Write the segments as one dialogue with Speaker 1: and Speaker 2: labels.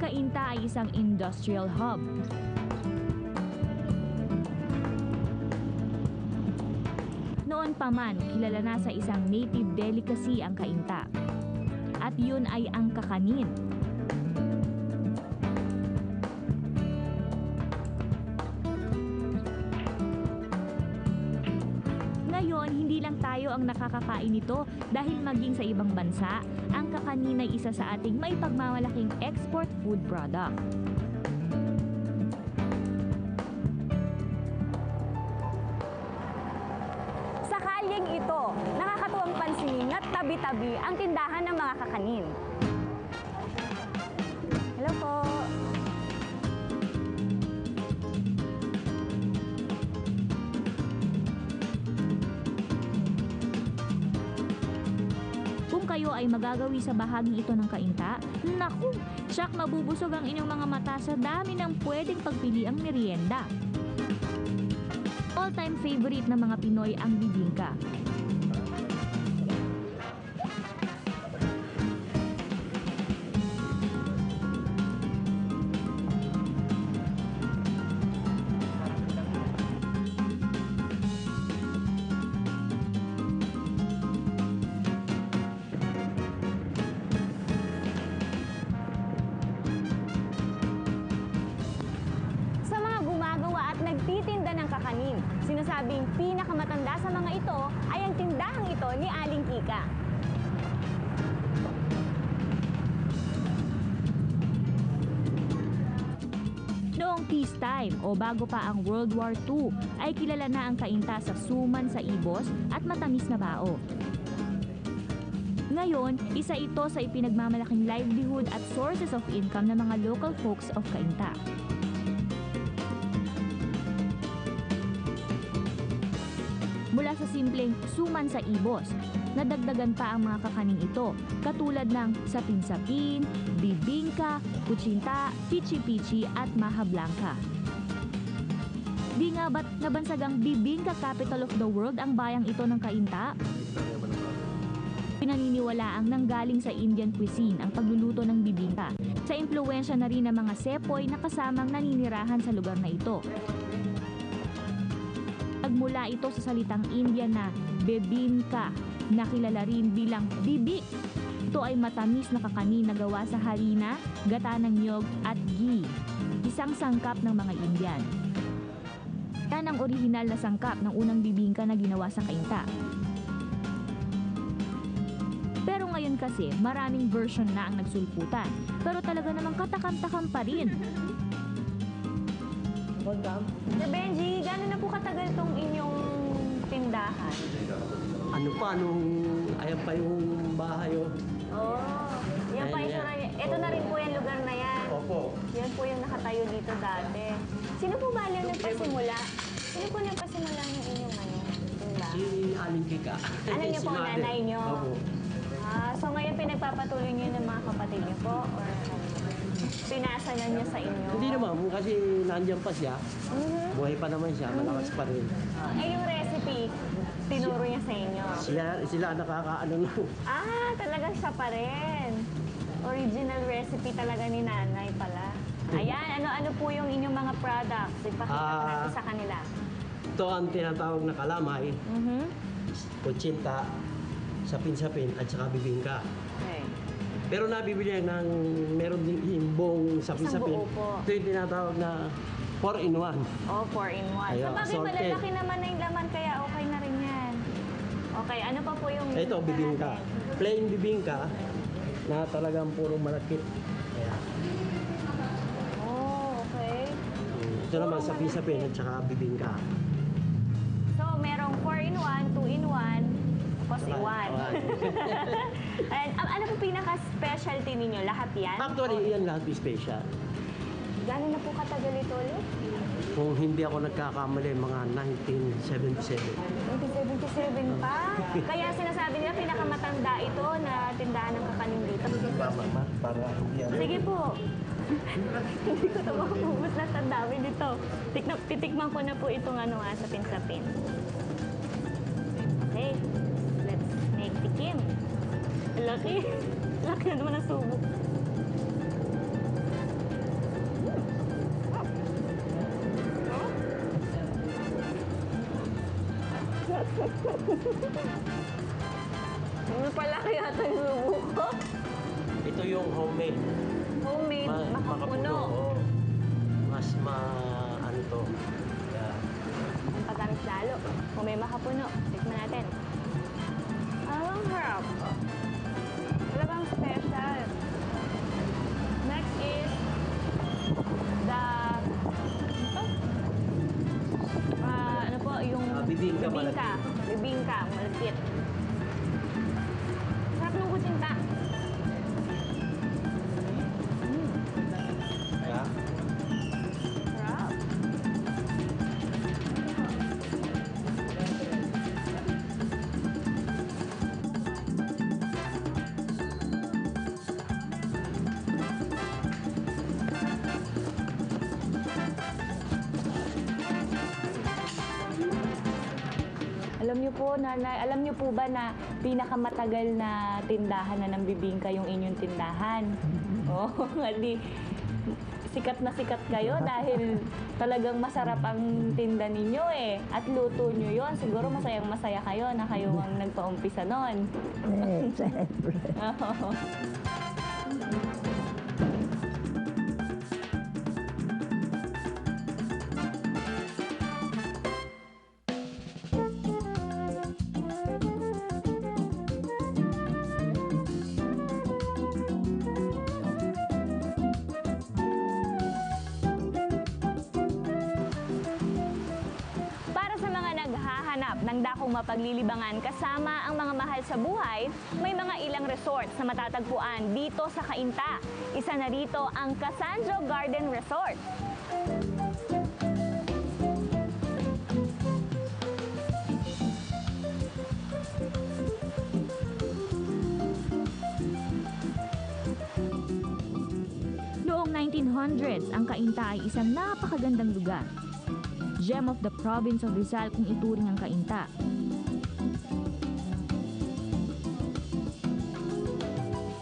Speaker 1: Cainta ay isang industrial hub. Noon pa man, kilala na sa isang native delicacy ang Cainta. At yun ay ang kakanin. Ngayon, hindi lang tayo ang nakakakain nito dahil maging sa ibang bansa, ang kakanin ay isa sa ating may pagmamalaking export food product.
Speaker 2: Sa kalyeng ito, nakakatuwang pansinin at tabi-tabi ang tindahan ng mga kakanin. Hello po.
Speaker 1: Kung kayo ay magagawi sa bahaging ito ng Cainta, naku, siyak mabubusog ang inyong mga mata sa dami ng pwedeng pagpiliang merienda. All-time favorite ng mga Pinoy ang bibingka.
Speaker 2: Nagtitinda ng kakanin. Sinasabing pinakamatanda sa mga ito ay ang tindahang ito ni Aling Kika.
Speaker 1: Noong peacetime o bago pa ang World War II ay kilala na ang Cainta sa suman sa ibos at matamis na bao. Ngayon, isa ito sa ipinagmamalaking livelihood at sources of income ng mga local folks of Cainta. Mula sa simpleng suman sa ibos, nadagdagan pa ang mga kakaning ito, katulad ng sapin-sapin, bibingka, kutsinta, pichi-pichi at maha blanca. Di nga ba't nabansagang bibingka capital of the world ang bayang ito ng Cainta? Pinaniniwalaang nanggaling sa Indian cuisine ang pagluluto ng bibingka, sa impluwensya na rin ng mga sepoy na kasamang naninirahan sa lugar na ito. Nagmula ito sa salitang Indian na bebinka, na kilala rin bilang bibik. Ito ay matamis na kakanin na gawa sa harina, gata ng niyog at ghee, isang sangkap ng mga Indian. Yan ang orihinal na sangkap ng unang bibingka na ginawa sa Cainta. Pero ngayon kasi, maraming version na ang nagsulputan. Pero talaga namang katakam-takam pa rin.
Speaker 2: Sir Benji, gano'n na po katagal tong inyong tindahan?
Speaker 3: Ano pa, nung ayan pa yung bahay, oh.
Speaker 2: Oh, yan pa yung ito na rin po yung lugar na yan.
Speaker 3: Opo.
Speaker 2: Yan po yung nakatayo dito dati. Sino po ba yung nagpasimula? Sino po nagpasimula ng inyong tindahan?
Speaker 3: Si Aling Kika.
Speaker 2: Alam niyo
Speaker 3: Si
Speaker 2: po,
Speaker 3: Mother.
Speaker 2: nanay niyo?
Speaker 3: Opo.
Speaker 2: So ngayon pinagpapatuloy niyo ng mga kapatid niyo po? Or pinasanan niyo sa inyo?
Speaker 3: Hindi naman, kasi nandiyan pa siya. Buhay pa naman siya, malakas pa rin.
Speaker 2: Yung recipe, tinuro niya sa inyo?
Speaker 3: Sila nakakaano na.
Speaker 2: Talagang siya pa rin. Original recipe talaga ni nanay pala. Ayan, ano po yung inyong mga products? Ipakita ko natin sa kanila.
Speaker 3: Ito ang tinatawag na kalamay, kutsinta, sapin-sapin, at saka bibingka.
Speaker 2: Okay.
Speaker 3: Pero nabibili ng meron din himbong sapin-sapin.
Speaker 2: Isang buo po.
Speaker 3: Ito yung tinatawag na 4-in-1.
Speaker 2: Oh, 4-in-1.
Speaker 3: Ayun,
Speaker 2: Sabagay,
Speaker 3: assorted.
Speaker 2: malalaki naman na yung laman, kaya okay na rin yan. Okay, ano pa po yung...
Speaker 3: Ito, bibingka. Plain bibingka na talagang puro malakit. Ayan.
Speaker 2: Oh, okay.
Speaker 3: Ito naman sapin-sapin at saka bibingka.
Speaker 2: So, merong 4-in-1, 2-in-1, tapos
Speaker 3: Ayan.
Speaker 2: And, ano po pinaka-specialty ninyo? Lahat yan?
Speaker 3: Actually, yan lahat is special.
Speaker 2: Gano'n na po katagal ito ulit?
Speaker 3: Kung hindi ako nagkakamali, mga 1977.
Speaker 2: 1977 pa? Kaya sinasabi nila pinakamatanda ito na tindahan ng kakanin dito.
Speaker 3: Para yan.
Speaker 2: Sige po. Hindi ko ito makakubos na sa dami dito. Titikman ko na po itong sapin-sapin. Okay. Let's make tikim. Laki. Laki na naman ang subo. Ano pala kaya ito yung lubo ko?
Speaker 3: Ito yung homemade.
Speaker 2: Homemade, makapuno.
Speaker 3: Oo. Mas ano to. Kaya,
Speaker 2: Ang patamis lalo. Kung may makapuno, tikman natin. Ang harap. Talagang special. Next is the... ano po, yung...
Speaker 3: bibingka
Speaker 2: Bibingka. Bibingka, malapit. Sarap ng kutsinta.
Speaker 3: kaya
Speaker 2: Sarap. Alam niyo po, nanay, alam niyo po ba na pinakamatagal na tindahan na ng bibingka yung inyong tindahan? Oo, di sikat na sikat kayo dahil talagang masarap ang tinda ninyo eh. At luto niyo yon. Siguro masayang masaya kayo na kayo ang nagpaumpisa nun.
Speaker 4: Siyempre.
Speaker 2: Oo. Para sa mga naghahanap ng dakong mapaglilibangan kasama ang mga mahal sa buhay, may mga ilang resorts na matatagpuan dito sa Cainta. Isa na rito ang Cassandro Garden Resort.
Speaker 1: Noong 1900s, ang Cainta ay isang napakagandang lugar. Gem of the province of Rizal kung ituring ang Cainta.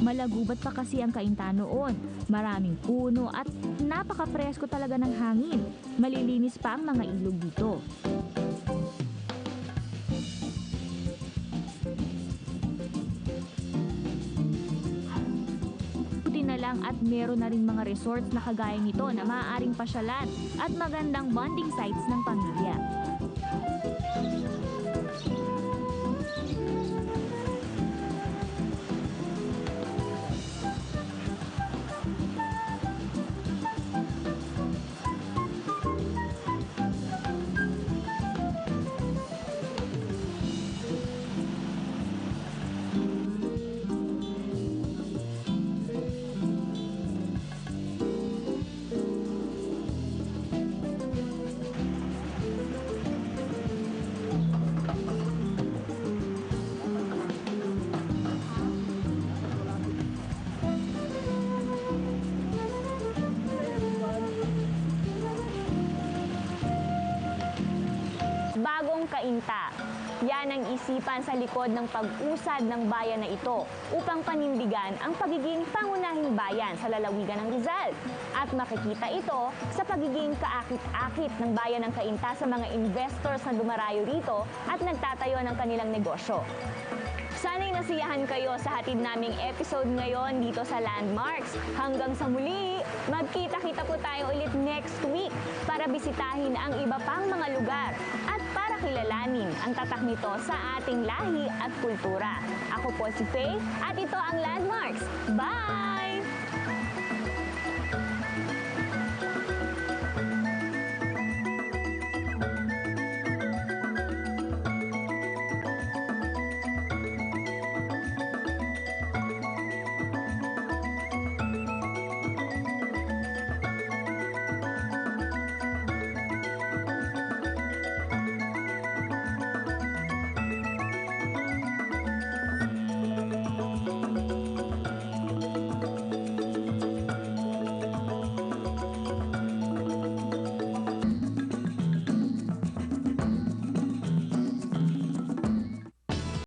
Speaker 1: Malagubat pa kasi ang Cainta noon. Maraming puno at napaka-presko talaga ng hangin. Malilinis pa ang mga ilog dito. Buti na lang at meron na rin mga resorts na kagaya nito na maaaring pasyalan at magandang bonding sites ng pamilya.
Speaker 2: Bagong Cainta. Yan ang isipan sa likod ng pag-usad ng bayan na ito upang panindigan ang pagiging pangunahing bayan sa lalawigan ng Rizal. At makikita ito sa pagiging kaakit-akit ng bayan ng Cainta sa mga investors na dumarayo rito at nagtatayo ng kanilang negosyo. Sana'y nasiyahan kayo sa hatid naming episode ngayon dito sa Landmarks. Hanggang sa muli, magkita-kita po tayo ulit next week para bisitahin ang iba pang mga lugar at para kilalanin ang tatak nito sa ating lahi at kultura. Ako po si Faye at ito ang Landmarks. Bye!